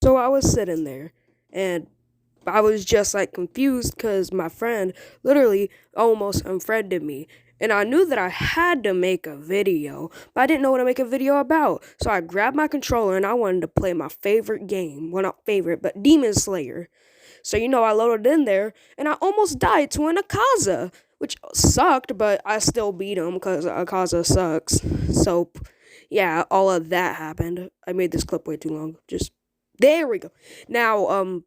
So I was sitting there, and I was just like confused because my friend literally almost unfriended me. And I knew that I had to make a video, but I didn't know what to make a video about. So I grabbed my controller and I wanted to play my favorite game. Well, not favorite, but Demon Slayer. So, I loaded in there and I almost died to an Akaza, which sucked, but I still beat him because Akaza sucks. So, yeah, all of that happened. I made this clip way too long. Just, there we go. Now,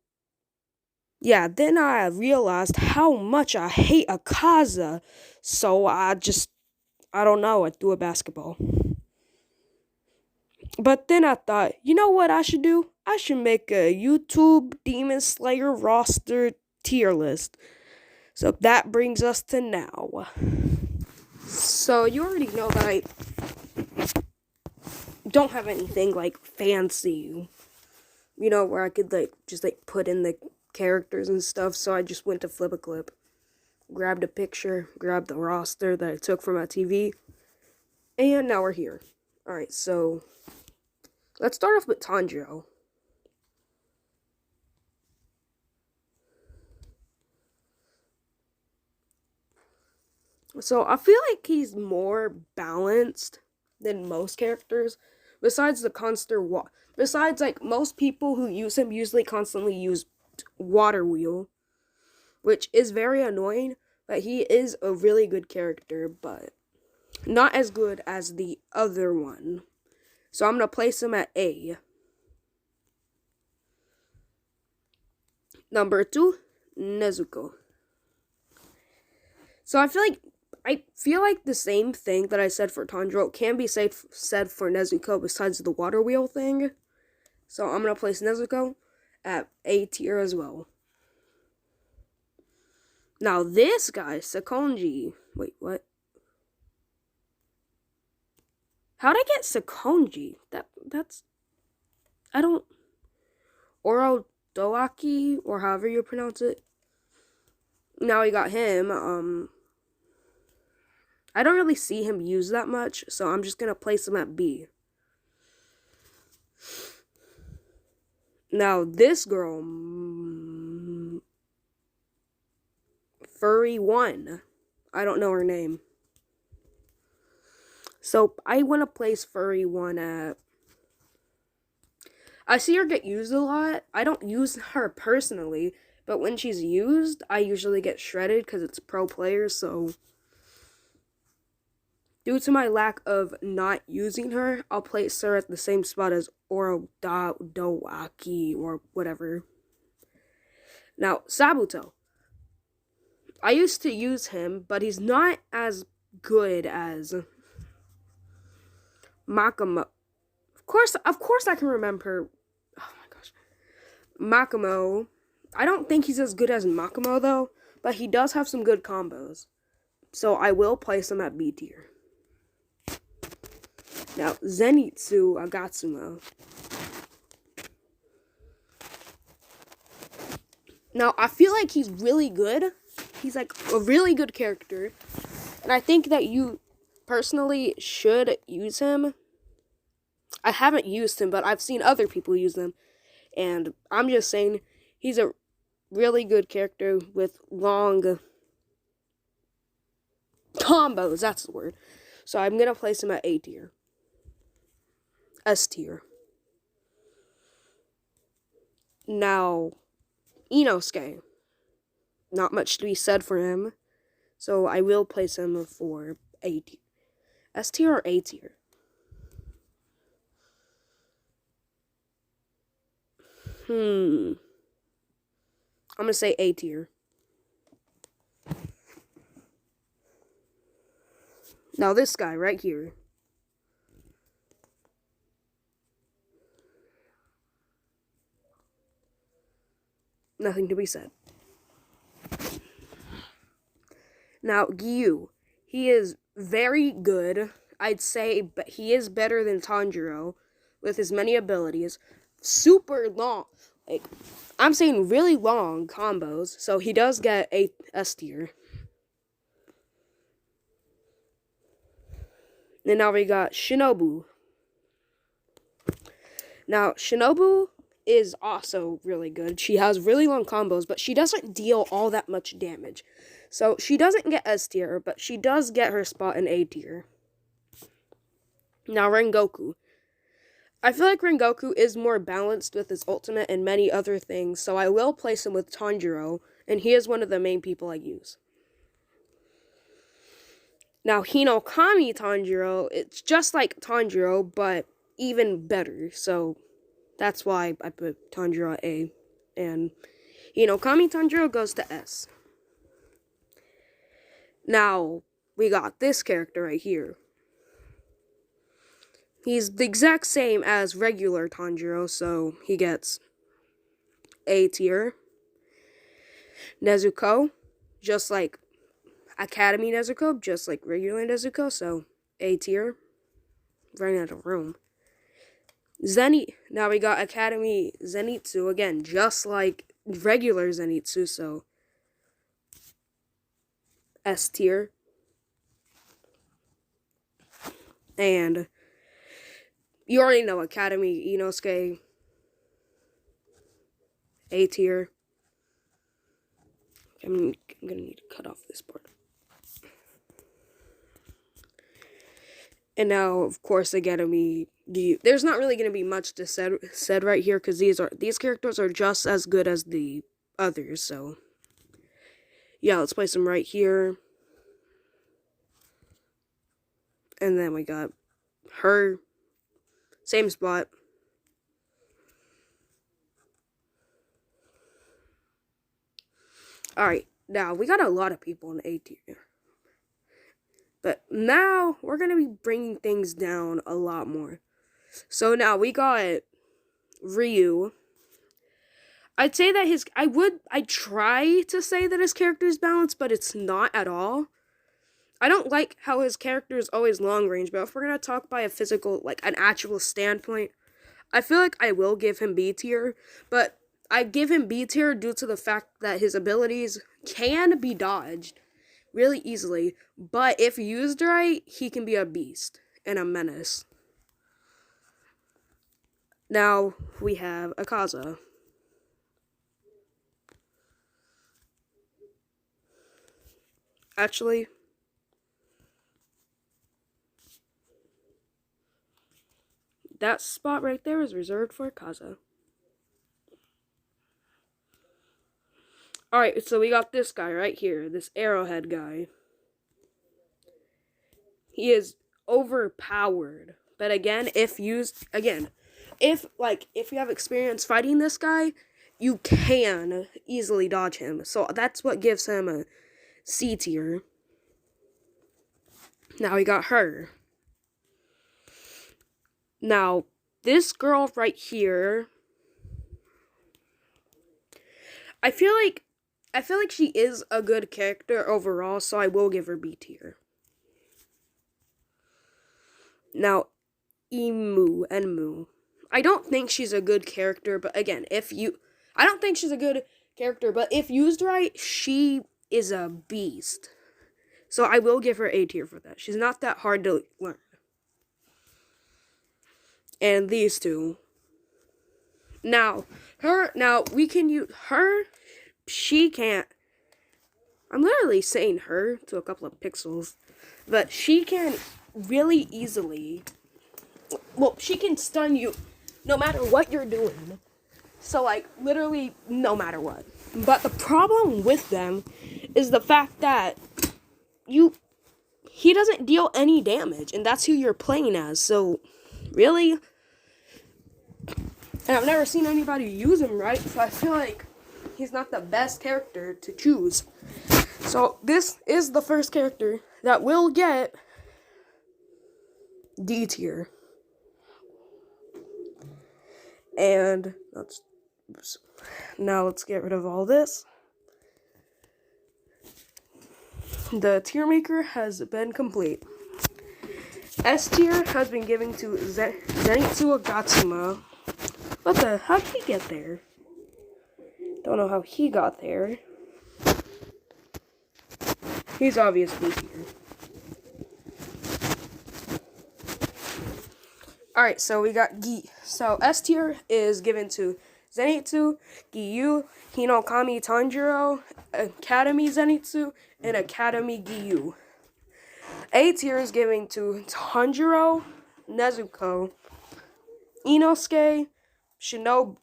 yeah, then I realized how much I hate Akaza. So I don't know, I threw a basketball. But then I thought, you know what I should do? I should make a YouTube Demon Slayer roster tier list. So that brings us to now. So you already know that I don't have anything like fancy, where I could just put in the characters and stuff. So I just went to flip a clip, grabbed a picture, grabbed the roster that I took from my TV, and now we're here. Alright, so let's start off with Tanjiro. So I feel like he's more balanced than most characters. Besides most people who use him usually constantly use Water Wheel, which is very annoying. But he is a really good character, but not as good as the other one. So I'm gonna place him at A. Number 2, Nezuko. So I feel like the same thing that I said for Tanjiro can be said for Nezuko besides the water wheel thing. So I'm going to place Nezuko at A tier as well. Now this guy, Sakonji. Wait, what? How'd I get Sakonji? I don't... Orodoaki, or however you pronounce it. Now we got him, I don't really see him use that much, so I'm just going to place him at B. Now, this girl, Furry 1. I don't know her name. So, I want to place Furry 1 at... I see her get used a lot. I don't use her personally, but when she's used, I usually get shredded because it's pro players, so... Due to my lack of not using her, I'll place her at the same spot as Orodoaki or whatever. Now, Sabuto. I used to use him, but he's not as good as Makamo. Of course I can remember. Oh my gosh. Makamo. I don't think he's as good as Makamo though, but he does have some good combos. So I will place him at B tier. Now, Zenitsu Agatsumo. Now, I feel like he's really good. He's like a really good character. And I think that you personally should use him. I haven't used him, but I've seen other people use them. And I'm just saying, he's a really good character with long combos. That's the word. So I'm going to place him at A tier. S tier. Now, Inosuke. Not much to be said for him. So I will place him for A tier. S tier or A tier? I'm going to say A tier. Now this guy right here. Nothing to be said. Now, Gyu. He is very good. I'd say but he is better than Tanjiro with his many abilities. Super long. I'm saying really long combos. So he does get a S tier. And now we got Shinobu. Now, Shinobu is also really good. She has really long combos, but she doesn't deal all that much damage. So she doesn't get S tier, but she does get her spot in A tier. Now Rengoku. I feel like Rengoku is more balanced with his ultimate and many other things, so I will place him with Tanjiro, and he is one of the main people I use. Now Hinokami Tanjiro, it's just like Tanjiro, but even better, so that's why I put Tanjiro at A, and Hinokami Tanjiro goes to S. Now, we got this character right here. He's the exact same as regular Tanjiro, so he gets A tier. Nezuko, just like Academy Nezuko, just like regular Nezuko, so A tier. Running out of room. Now we got Academy Zenitsu, again, just like regular Zenitsu, so S tier. And you already know Academy Inosuke, A tier. I'm gonna need to cut off this part. And now, of course, Academy. There's not really gonna be much to said right here because these characters are just as good as the others. So yeah, let's place them right here. And then we got her, same spot. Alright, now we got a lot of people in A tier. But now we're going to be bringing things down a lot more. So now we got Ryu. I'd say that I try to say that his character is balanced, but it's not at all. I don't like how his character is always long range, but if we're going to talk by a physical, like an actual standpoint, I feel like I will give him B tier, but I give him B tier due to the fact that his abilities can be dodged really easily, but if used right, he can be a beast and a menace. Now we have Akaza. Actually, that spot right there is reserved for Akaza. Alright, so we got this guy right here, this arrowhead guy. He is overpowered. But again, if you have experience fighting this guy, you can easily dodge him. So that's what gives him a C tier. Now we got her. Now, this girl right here, I feel like she is a good character overall, so I will give her B tier. Now, Enmu. I don't think she's a good character, but again, I don't think she's a good character, but if used right, she is a beast. So I will give her A tier for that. She's not that hard to learn. And these two. Now we can use her. She can't. I'm literally saying her to a couple of pixels, but she can really easily. Well, she can stun you no matter what you're doing. So, like, literally no matter what. But the problem with them is the fact that he doesn't deal any damage, and that's who you're playing as. So, really? And I've never seen anybody use him right, so I feel like he's not the best character to choose. So, this is the first character that will get D tier. And now let's get rid of all this. The tier maker has been complete. S tier has been given to Zenitsu Agatsuma. How did he get there? Don't know how he got there. He's obviously here. Alright, so we got Gi. So S tier is given to Zenitsu, Giyu, Hinokami Tanjiro, Academy Zenitsu, and Academy Giyu. A tier is giving to Tanjiro, Nezuko, Inosuke, Shinobu,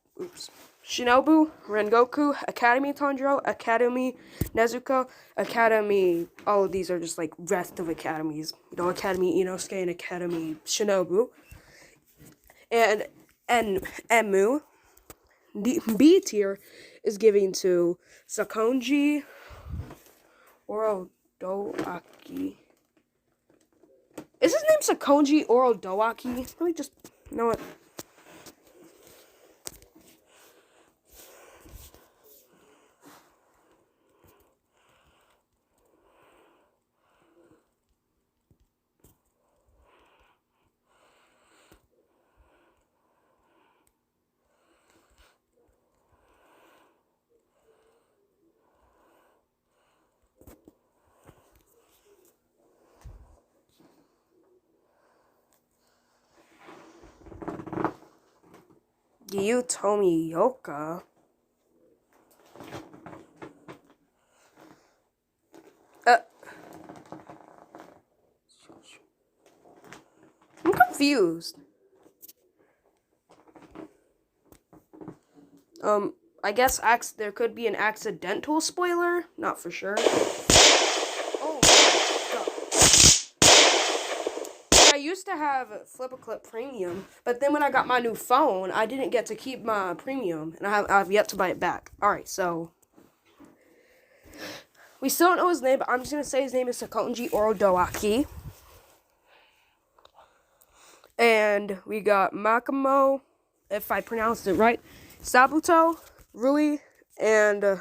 Rengoku, Academy Tanjiro, Academy Nezuko, Academy. All of these are just like rest of academies. Academy Inosuke and Academy Shinobu. And Emu. B tier is giving to Sakonji, Orodoaki. Is his name Sakonji Orodoaki? Let me just, you know what? Gyu Tomioka. I'm confused. I guess there could be an accidental spoiler. Not for sure. Oh my god. I used to have Flip-A-Clip Premium, but then when I got my new phone, I didn't get to keep my premium, and I've yet to buy it back. Alright, so we still don't know his name, but I'm just going to say his name is Sakonji Orodoaki. And we got Makamo, if I pronounced it right, Sabuto, Rui, and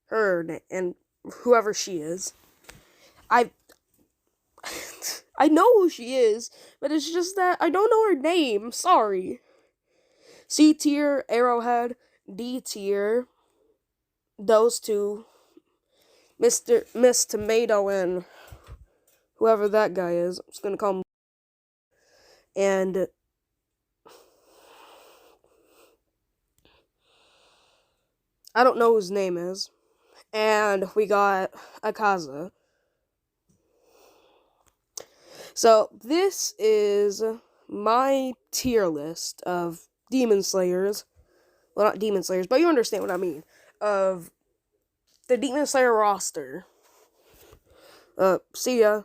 her, and whoever she is. I know who she is, but it's just that I don't know her name. Sorry. C tier, Arrowhead. D tier, those two. Miss Tomato and whoever that guy is. I'm just gonna call him. And I don't know who his name is. And we got Akaza. So this is my tier list of Demon Slayers. Well, not Demon Slayers, but you understand what I mean. Of the Demon Slayer roster. See ya.